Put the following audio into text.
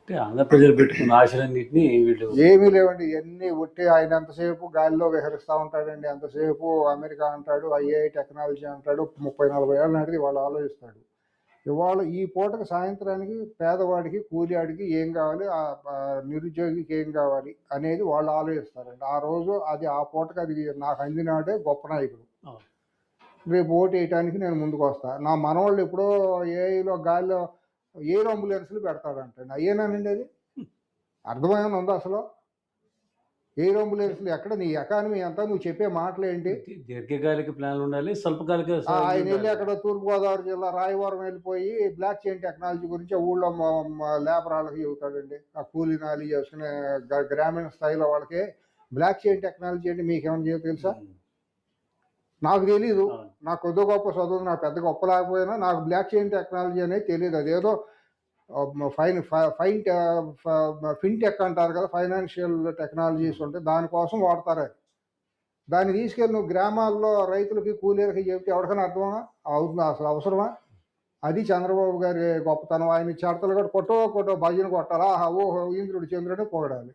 అంటే ఆంధ్ర ప్రజలు పెట్టుకున్న ఆశలన్నిటిని వీళ్ళు ఏమీ లేవండి. ఇయన్నీ ఉట్టి ఆయన ఎంతసేపు గాలిలో విహరిస్తా ఉంటాడండి. ఎంతసేపు అమెరికా అంటాడు, ఐఏఐ టెక్నాలజీ అంటాడు. 30, 40 ఏళ్ల నాటిది వాళ్ళు ఆలోచిస్తాడు. ఇవాళ ఈ పూటకి సాయంత్రానికి పేదవాడికి, కూలివాడికి ఏం కావాలి, నిరుద్యోగికి ఏం కావాలి అనేది వాళ్ళు ఆలోచిస్తారండి. ఆ రోజు అది ఆ పూటకి అది నాకు అందినాడే గొప్ప నాయకుడు. అవును. రేపు ఓటేయటానికి నేను ముందుకొస్తా. నా మనవళ్ళు ఎప్పుడో ఏఐలో గాలిలో ఎయిర్ అంబులెన్స్‌లు పెడతాడంటండి. అయ్యేనానండి అది? అర్థమేమన్నా ఉందా అసలు? ఎయిర్ అంబులెన్స్‌లు ఎక్కడ? నీ ఎకానమీ ఎంత? నువ్వు చెప్పే మాటలేంటి? దీర్ఘకాలిక ప్లాన్లు ఉండాలి. స్వల్పకాలిక ఆయనెళ్ళి అక్కడ తూర్పుగోదావరి జిల్లా రాయవరం వెళ్ళిపోయి బ్లాక్ చైన్ టెక్నాలజీ గురించి ఆ ఊళ్ళో లేబర్ ఆళ్ళకి చెబుతాడండి. ఆ కూలీ నాలి చేసుకునే గ్రామీణ స్థాయిలో వాళ్ళకి బ్లాక్ చైన్ టెక్నాలజీ అంటే మీకేమన్నా తెలుసా? నాకు తెలీదు. అవును. నాకు కొద్దో గొప్ప చదువు నాకు పెద్ద గొప్ప లేకపోయినా నాకు బ్లాక్ చైన్ టెక్నాలజీ అనేది తెలీదు. అదేదో ఫైన్ ఫ ఫైన్ ట ఫ ఫిన్‌టెక్ అంటారు కదా! ఫైనాన్షియల్ టెక్నాలజీస్ ఉంటాయి. దానికోసం వాడతారది. దాన్ని తీసుకెళ్ళి నువ్వు గ్రామాల్లో రైతులకి, కూలీలకి చెప్తే ఎవడికైనా అర్థమా? అవుతుందా? అసలు అవసరమా? అది చంద్రబాబు గారి గొప్పతనం. ఆయన చెడతలు కూడా కొట్టో కొట్టో భజన కొట్టాలి. ఆహా! ఓహో! ఇంద్రుడు చంద్రుడిని పొగడాలి.